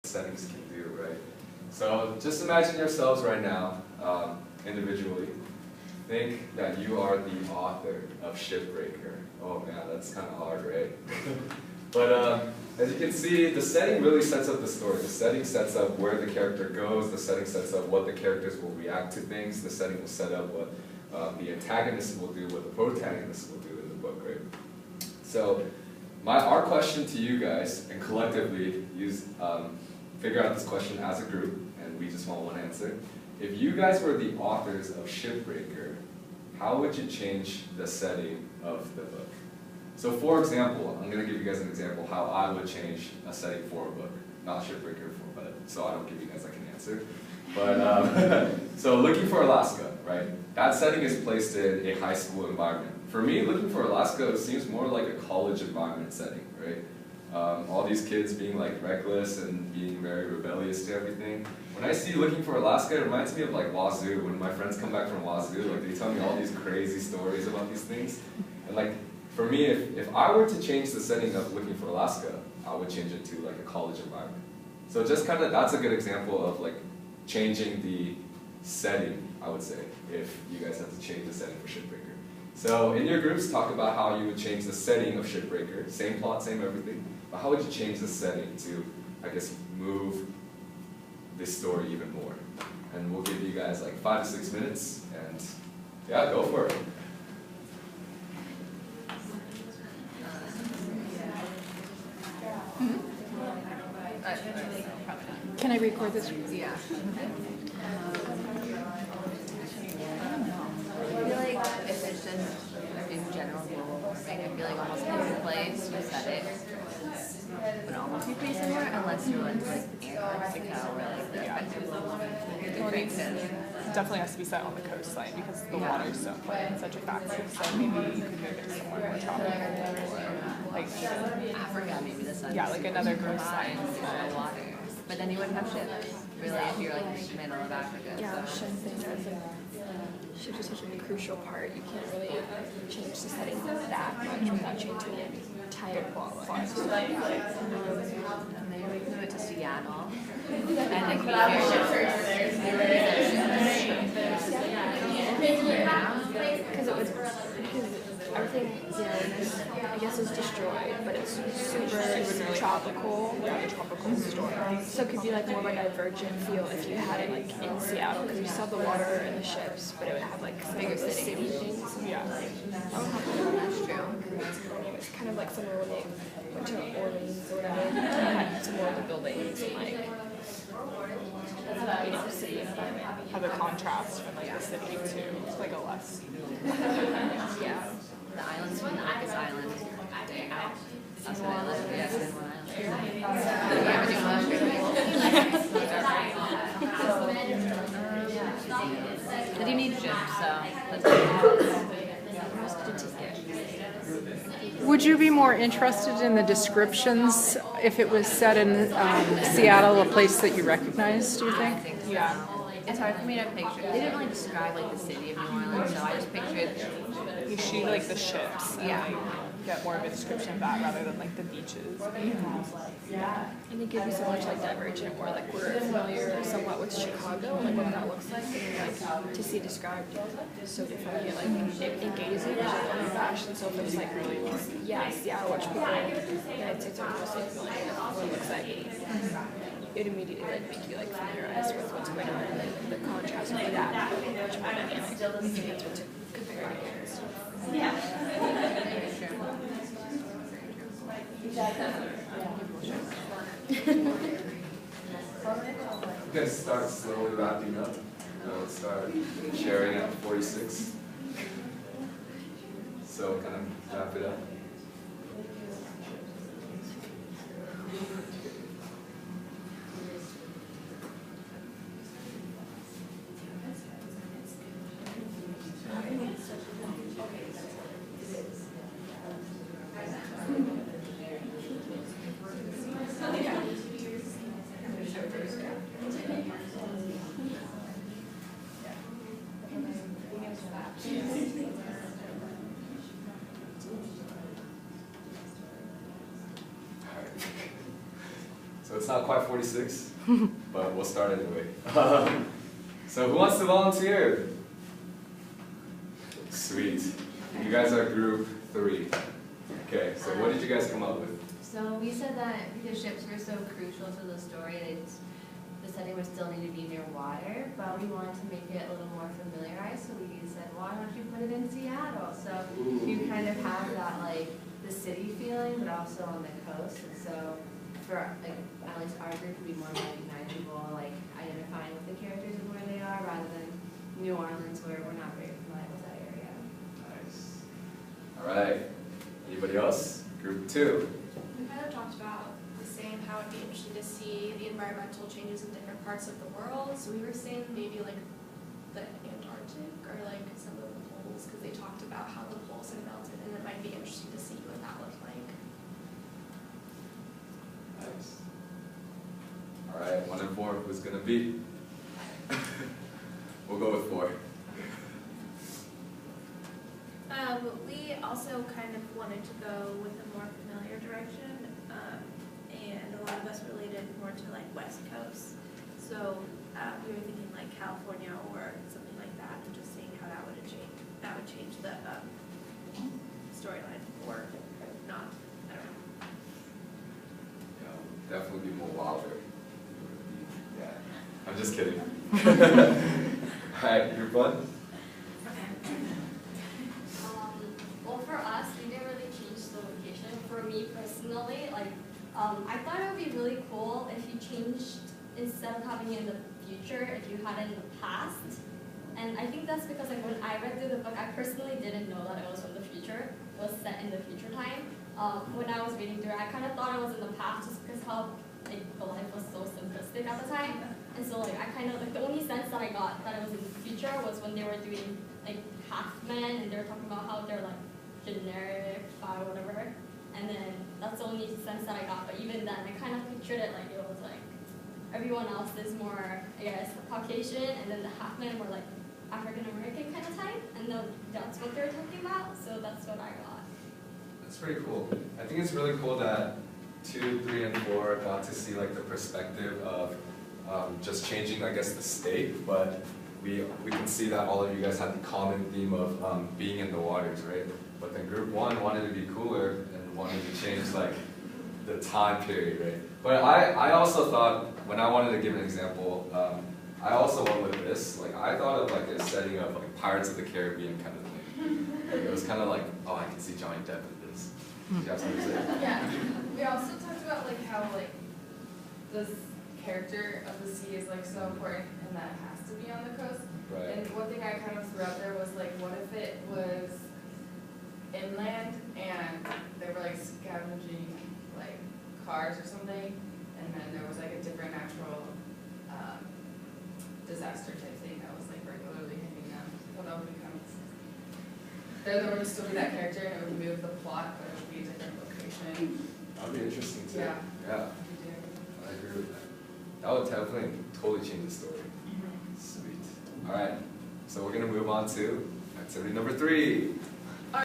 settings can do, right? So just imagine yourselves right now, individually. Think that you are the author of Shipbreaker. Oh man, that's kind of hard, right? But as you can see, the setting really sets up the story. The setting sets up where the character goes. The setting sets up what the characters will react to things. The setting will set up what the antagonist will do, what the protagonist will do in the book, right? So our question to you guys, and collectively figure out this question as a group, and we just want one answer. If you guys were the authors of Shipbreaker, how would you change the setting of the book? So for example, I'm going to give you guys an example how I would change a setting for a book. Not Shipbreaker, but so I don't give you guys like an answer. But so Looking for Alaska, right? That setting is placed in a high school environment. For me, Looking for Alaska seems more like a college environment setting, right? All these kids being like reckless and being very rebellious to everything. When I see Looking for Alaska, it reminds me of like Wazoo. When my friends come back from Wazoo, like they tell me all these crazy stories about these things. And like for me, if I were to change the setting of Looking for Alaska, I would change it to like a college environment. So just kind of, that's a good example of like changing the setting, I would say, if you guys have to change the setting for Shipbreaker. So in your groups, talk about how you would change the setting of Shipbreaker. Same plot, same everything. But how would you change the setting to, I guess, move this story even more? And we'll give you guys like 5 to 6 minutes, and yeah, go for it. Can I record this? Yeah. I feel like if it's just in general global warming, I feel like almost every place you said it would almost be pretty similar unless you went to like Antarctica where like the effective global warming Definitely has to be set on the coastline because the water is so important, such a factor. So maybe you could move it somewhere more tropical or like Africa, maybe the sun. Yeah, like another coastline. Water. But then you wouldn't have ships, really, if you're like in the middle of Africa. Yeah, so. ships is such a crucial part. You can't really change the setting that much without changing the entire plot. Maybe we can move it to Seattle. And then keep your ships. Because everything, I guess, is destroyed, but it's super tropical. Yeah, the tropical story. So it could be like more of a divergent feel if you had it like in Seattle, because you still have the water and the ships, but it would have like some bigger city things. Yeah. That's true. It's kind of like somewhere when they went to Orleans or whatever, they had some more of the buildings and like city environment. Have a contrast from like the city to like a less. Yeah. The islands from the Arcus Island. That's what I live. Yes, in one island. But you need ships, so Would you be more interested in the descriptions if it was set in Seattle, a place that you recognize, do you think? I think so. Yeah. It's hard for me to picture. They didn't really describe like the city of New Orleans, so I just pictured. You shoot like the ships. And, Yeah. like, get more of a description of that rather than like the beaches. And it gives you so much like divergent where like we're familiar somewhat with Chicago, like what that looks like, and like to see described so differently, like it engages you, because oh my gosh, and so if it's like really, yeah, Seattle, which people in the United States are mostly familiar with what it looks like, it immediately like make you like familiarize with what's going on, and the contrast with that much more dynamic. That's what to compare it to. Yeah. You guys start slowly wrapping up. Let's start sharing at 46. So kind of wrap it up. not quite 46, but we'll start anyway. So who wants to volunteer? Sweet. You guys are group 3. Okay, so what did you guys come up with? So we said that because ships were so crucial to the story, the setting would still need to be near water, but we wanted to make it a little more familiarized, so we said, why don't you put it in Seattle? So you kind of have that, like, the city feeling, but also on the coast, and so for, like, at least our group to be more recognizable, like, identifying with the characters and where they are, rather than New Orleans, where we're not very familiar with that area. Nice. All right. Anybody else? Group 2. We kind of talked about the same, how it'd be interesting to see the environmental changes in different parts of the world. So we were saying maybe like the Antarctic or like some of the poles, because they talked about how the poles had melted, and it might be interesting to see what that looked like. Nice. All right, 1 and 4, who's gonna be? We'll go with 4. We also kind of wanted to go with a more familiar direction, and a lot of us related more to like West Coast. So we were thinking like California or something like that, and just seeing how that would change the storyline, or not. I don't know. Yeah, definitely be more wilder. Yeah, I'm just kidding. All right, group 1. Well, for us, we didn't really change the location. For me personally, like, I thought it would be really cool if you changed, instead of having it in the future, if you had it in the past. And I think that's because, like, when I read through the book, I personally didn't know that it was from the future. It was set in the future time. When I was reading through it, I kind of thought it was in the past just because how, like, the life was so simplistic at the time. And so, like, I kind of, like, the only sense that I got that it was in the future was when they were doing, like, half men, and they were talking about how they're, like, generic, whatever, and then that's the only sense that I got. But even then, I kind of pictured it like it was like everyone else is more, I guess, Caucasian, and then the half men were like African American kind of type, and that's what they were talking about. So that's what I got. That's pretty cool. I think it's really cool that 2, 3, and 4 got to see like the perspective of just changing, I guess, the state, but we can see that all of you guys had the common theme of being in the waters, right? But then group 1 wanted to be cooler and wanted to change like the time period, right? But I also thought, when I wanted to give an example, I also went with this. Like, I thought of like a setting of like Pirates of the Caribbean kind of thing. Like, it was kind of like, oh, I can see Johnny Depp in this. Do you have something to say? Yeah. We also talked about like how like this character of the sea is like so important, and that it has to be on the coast. Right. And one thing I kind of threw out there was like, what if it was inland and they were like scavenging like cars or something, and then there was like a different natural disaster type thing that was like regularly hitting them. So that would be kind of, there would still be that character, and it would move the plot, but it would be a different location. That would be interesting too. Yeah. Yeah. I agree with that. That would definitely totally change the story. Sweet. All right. So we're gonna move on to activity number 3.